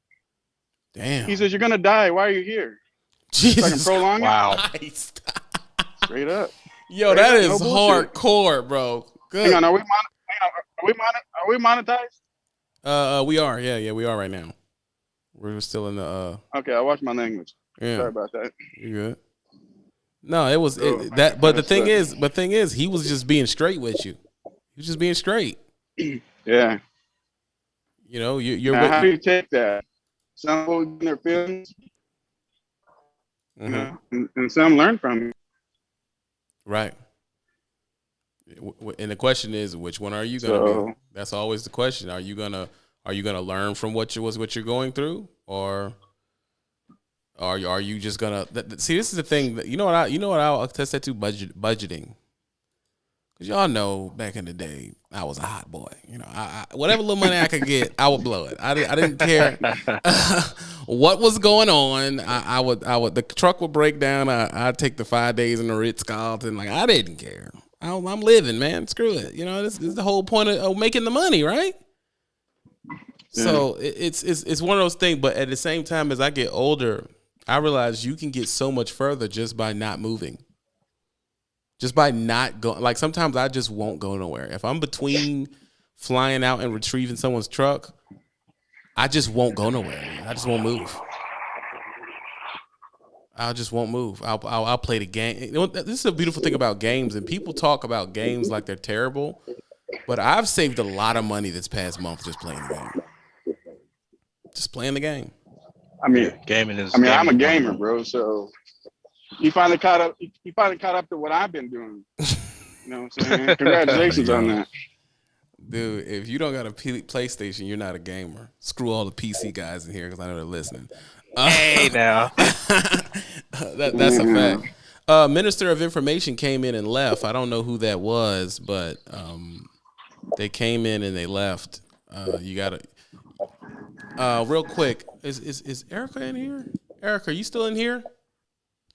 Damn. He says, you're gonna die. Why are you here? Jesus. So I can prolong Wow. it? Straight up. Yo, that is hardcore, bro. Good. Hang on, are we monetized? We are. Yeah, we are right now. We're still in the Okay, I watch my language. Yeah. Sorry about that. You good? No, it was that. But the thing is, he was just being straight with you. He was just being straight. Yeah. You're. Now, how do you take that? Some people in their feelings, and some learn from it. Right. And the question is, which one are you gonna be? That's always the question. Are you gonna learn from what you're going through, or are you just gonna see? This is the thing that I'll attest that to budgeting. Cause y'all know back in the day I was a hot boy. I whatever little money I could get, I would blow it. I didn't care what was going on. I would the truck would break down. I'd take the 5 days in the Ritz-Carlton. Like I didn't care. I'm living, man. Screw it. This is the whole point of making the money, right? Yeah. So it's one of those things. But at the same time, as I get older, I realize you can get so much further just by not moving. Just by not going. Like sometimes I just won't go nowhere. If I'm between flying out and retrieving someone's truck, I just won't go nowhere. Man. I just won't move. I just won't move. I'll play the game. You know, this is a beautiful thing about games, and people talk about games like they're terrible, but I've saved a lot of money this past month just playing the game. Just playing the game. I mean, gaming is. I'm a gamer, bro. So he finally caught up. He finally caught up to what I've been doing. You know what I'm saying? Congratulations on that. Dude, if you don't got a PlayStation, you're not a gamer. Screw all the PC guys in here because I know they're listening. Hey, now. That's a fact. Minister of Information came in and left. I don't know who that was, but they came in and they left. You got to real quick. Is Erica in here? Erica, are you still in here?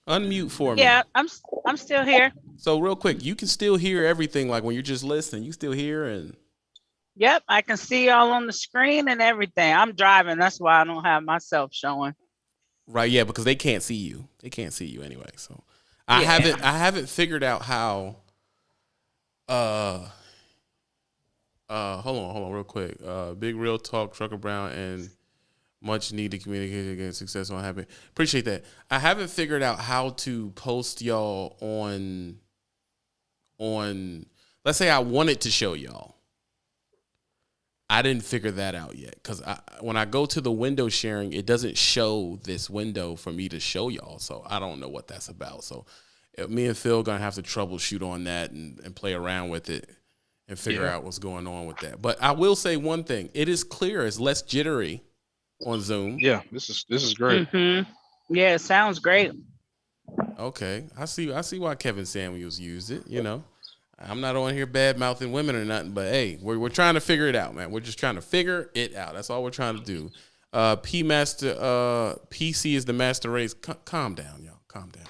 Unmute for me. Yeah, I'm still here. So real quick, you can still hear everything. Like when you're just listening, you still hear and. Yep, I can see y'all on the screen and everything. I'm driving. That's why I don't have myself showing. Right, yeah, because they can't see you. They can't see you anyway. So I haven't figured out how hold on real quick. Big Real Talk, Trucker Brown, and much needed communication against success won't happen. Appreciate that. I haven't figured out how to post y'all on let's say I wanted to show y'all. I didn't figure that out yet because when I go to the window sharing, it doesn't show this window for me to show y'all. So I don't know what that's about. So me and Phil going to have to troubleshoot on that and play around with it and figure out what's going on with that. But I will say one thing. It is clear. It's less jittery on Zoom. Yeah, this is great. Mm-hmm. Yeah, it sounds great. Okay. I see why Kevin Samuels used it, you know. I'm not on here bad mouthing women or nothing, but hey, we're trying to figure it out, man. We're just trying to figure it out. That's all we're trying to do. PC is the master race. Calm down, y'all. Calm down.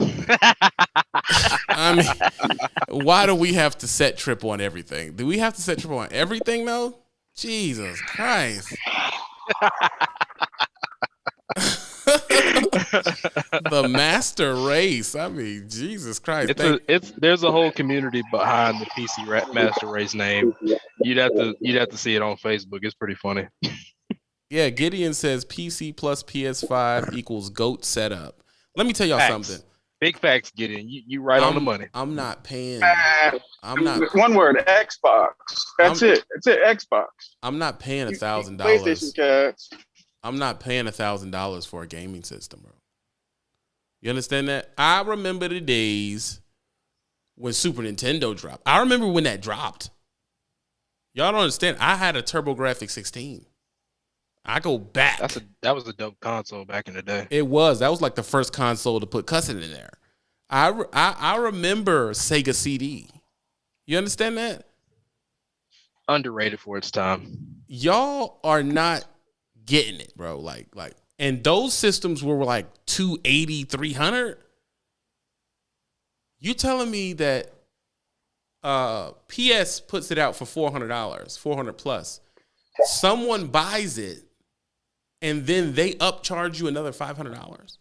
I mean, why do we have to set trip on everything? Do we have to set trip on everything though? Jesus Christ. The master race. I mean, Jesus Christ. There's a whole community behind the PC master race name. You'd have to see it on Facebook. It's pretty funny. Yeah, Gideon says PC plus PS5 equals GOAT setup. Let me tell y'all something. Big facts, Gideon. You right on the money. I'm not paying. One word, Xbox. That's it. Xbox. I'm not paying $1,000. PlayStation cats. I'm not paying $1,000 for a gaming system, bro. You understand that? I remember the days when Super Nintendo dropped. I remember when that dropped. Y'all don't understand. I had a TurboGrafx 16. I go back. That was a dope console back in the day. It was. That was like the first console to put cussing in there. I remember Sega CD. You understand that? Underrated for its time. Y'all are not getting it, bro. Like, and those systems were like 280, 300. You telling me that PS puts it out for $400, 400 plus. Someone buys it, and then they upcharge you another $500.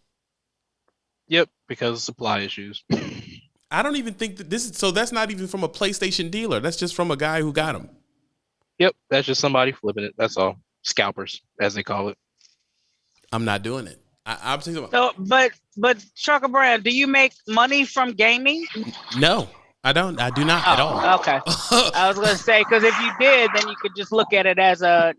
Yep, because of supply issues. I don't even think that this is so. That's not even from a PlayStation dealer. That's just from a guy who got them. Yep, that's just somebody flipping it. That's all. Scalpers, as they call it. I'm not doing it. I'm thinking about. So, but Trucker Brand, do you make money from gaming? No, I don't. I do not at all. Okay. I was gonna say because if you did, then you could just look at it as a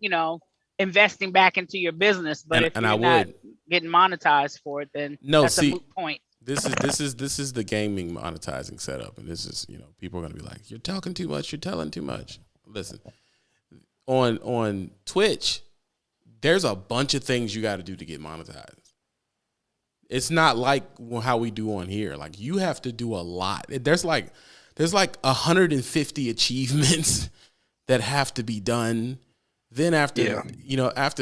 investing back into your business. But if you're not getting monetized for it, then that's a moot point. This is the gaming monetizing setup, and this is people are gonna be like, you're talking too much, you're telling too much. Listen, on Twitch, there's a bunch of things you got to do to get monetized. It's not like how we do on here. Like you have to do a lot. There's like 150 achievements that have to be done. Then after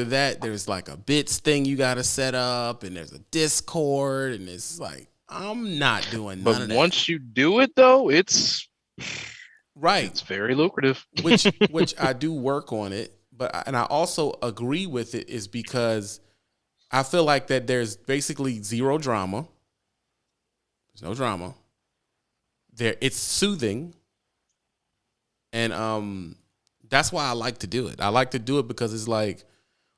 that, there's like a bits thing you got to set up, and there's a Discord, and it's like I'm not doing none of that. But once you do it, though, it's right. It's very lucrative. which I do work on it, and I also agree with it is because I feel like that there's basically zero drama. There's no drama. It's soothing, and That's why I like to do it. I like to do it because it's like,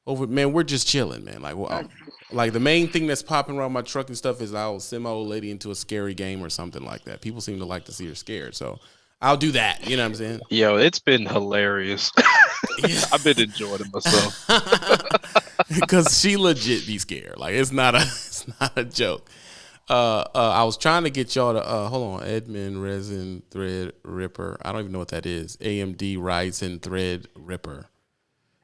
we're just chilling, man. Like, well, like the main thing that's popping around my truck and stuff is I'll send my old lady into a scary game or something like that. People seem to like to see her scared, so I'll do that. You know what I'm saying? Yo, it's been hilarious. I've been enjoying it myself. Because she legit be scared. Like it's not a joke. I was trying to get y'all to hold on, Edmund Resin Thread Ripper. I don't even know what that is. AMD Ryzen Thread Ripper.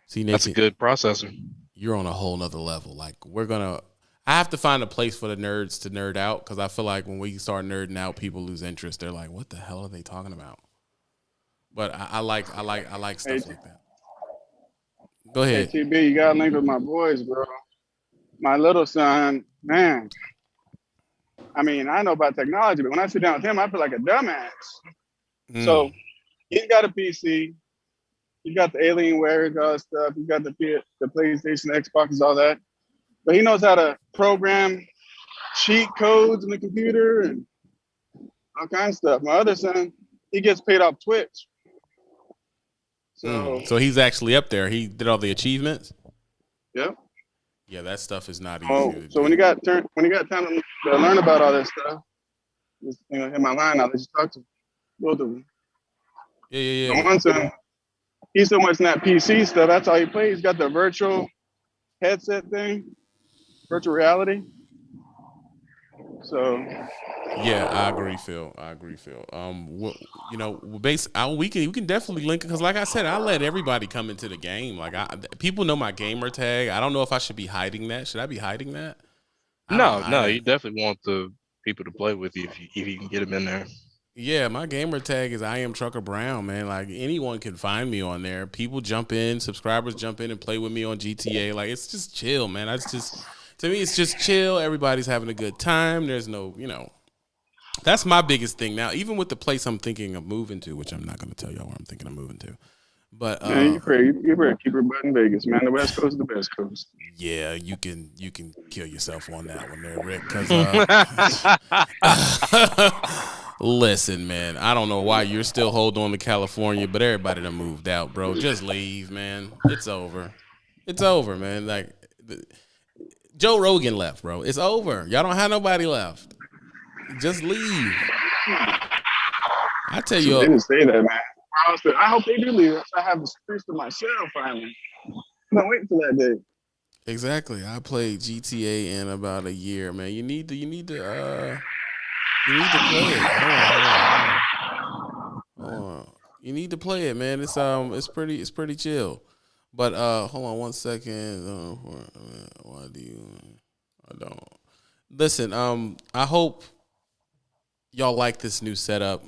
See, Nathan, That's a good processor. You're on a whole nother level. Like I have to find a place for the nerds to nerd out because I feel like when we start nerding out, people lose interest. They're like, "What the hell are they talking about?" But I like stuff like that. Go ahead. Hey, TB, you got to link with my boys, bro. My little son, man. I mean, I know about technology, but when I sit down with him, I feel like a dumbass. So he's got a PC. He's got the Alienware, all that stuff. He's got the PlayStation, Xbox, all that. But he knows how to program cheat codes in the computer and all kinds of stuff. My other son, he gets paid off Twitch. So he's actually up there. He did all the achievements. Yep. Yeah, that stuff is not easy. So when he got time to learn about all this stuff, just hit my line out. Let's just talk to both of them. Yeah. So one son, he's so much in that PC stuff. That's all he plays. He's got the virtual headset thing, virtual reality. So. Yeah, I agree, Phil. We can definitely link it because, like I said, I let everybody come into the game. Like, people know my gamer tag. I don't know if I should be hiding that. Should I be hiding that? No, you definitely want the people to play with you if you can get them in there. Yeah, my gamer tag is I am Trucker Brown, man. Like anyone can find me on there. People jump in, subscribers jump in and play with me on GTA. Like it's just chill, man. To me, it's just chill. Everybody's having a good time. There's no, that's my biggest thing now. Even with the place I'm thinking of moving to, which I'm not going to tell y'all where I'm thinking of moving to. But you better keep your butt in Vegas, man. The West Coast is the best coast. Yeah, you can kill yourself on that one there, Rick. Because listen, man, I don't know why you're still holding on to California, but everybody done moved out, bro. Just leave, man. It's over. It's over, man. Like Joe Rogan left, bro. It's over. Y'all don't have nobody left. Just leave. I tell you. They didn't say that, man. I hope they do leave. I have the space to myself finally. I'm not waiting for that day. Exactly. I played GTA in about a year, man. You need to play it. Hold on. You need to play it, man. It's pretty chill. But hold on one second. Why do you? I don't. Listen. I hope y'all like this new setup.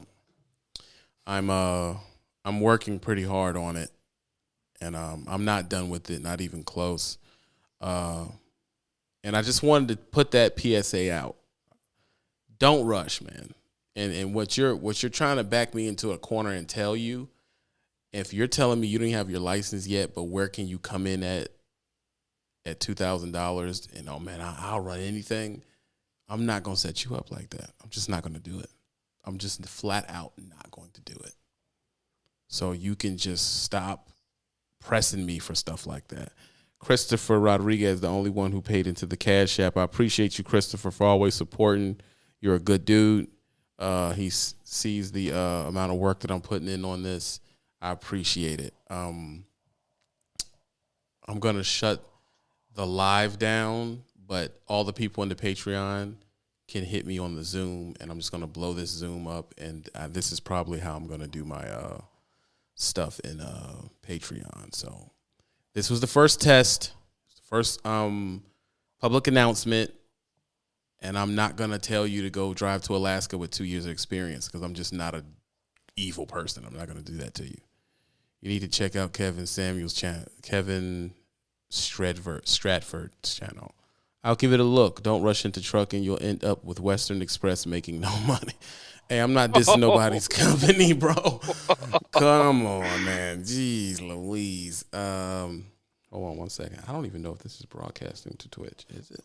I'm working pretty hard on it, and I'm not done with it, not even close. And I just wanted to put that PSA out. Don't rush, man. And what you're trying to back me into a corner and tell you, if you're telling me you don't have your license yet, but where can you come in at $2,000? And oh man, I'll run anything. I'm not gonna set you up like that. I'm just not gonna do it. I'm just flat out not going to do it. So you can just stop pressing me for stuff like that. Christopher Rodriguez, the only one who paid into the Cash App. I appreciate you, Christopher, for always supporting. You're a good dude. He sees the amount of work that I'm putting in on this. I appreciate it. I'm going to shut the live down, but all the people in the Patreon can hit me on the Zoom, and I'm just going to blow this Zoom up, and this is probably how I'm going to do my stuff in Patreon. So this was the first test, first public announcement, and I'm not going to tell you to go drive to Alaska with 2 years of experience because I'm just not an evil person. I'm not going to do that to you. You need to check out Kevin Samuel's channel, Kevin Stratford's channel. I'll give it a look. Don't rush into trucking. You'll end up with Western Express making no money. Hey, I'm not dissing nobody's company, bro. Come on, man. Jeez Louise. Hold on one second. I don't even know if this is broadcasting to Twitch. Is it?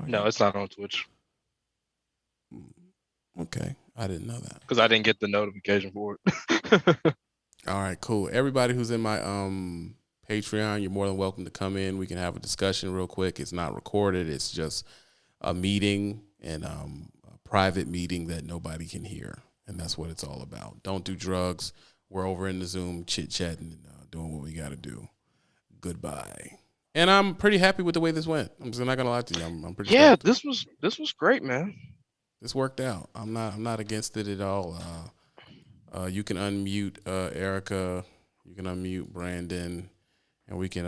No, it's not on Twitch. Okay. I didn't know that. Because I didn't get the notification for it. All right, cool. Everybody who's in my Patreon, you're more than welcome to come in. We can have a discussion real quick. It's not recorded. It's just a meeting and a private meeting that nobody can hear, and that's what it's all about. Don't do drugs. We're over in the Zoom chit-chatting and doing what we got to do. Goodbye. And I'm pretty happy with the way this went. I'm just not gonna lie to you. I'm pretty. Yeah, stoked. this was great, man. This worked out. I'm not against it at all. You can unmute Erica. You can unmute Brandon, and we can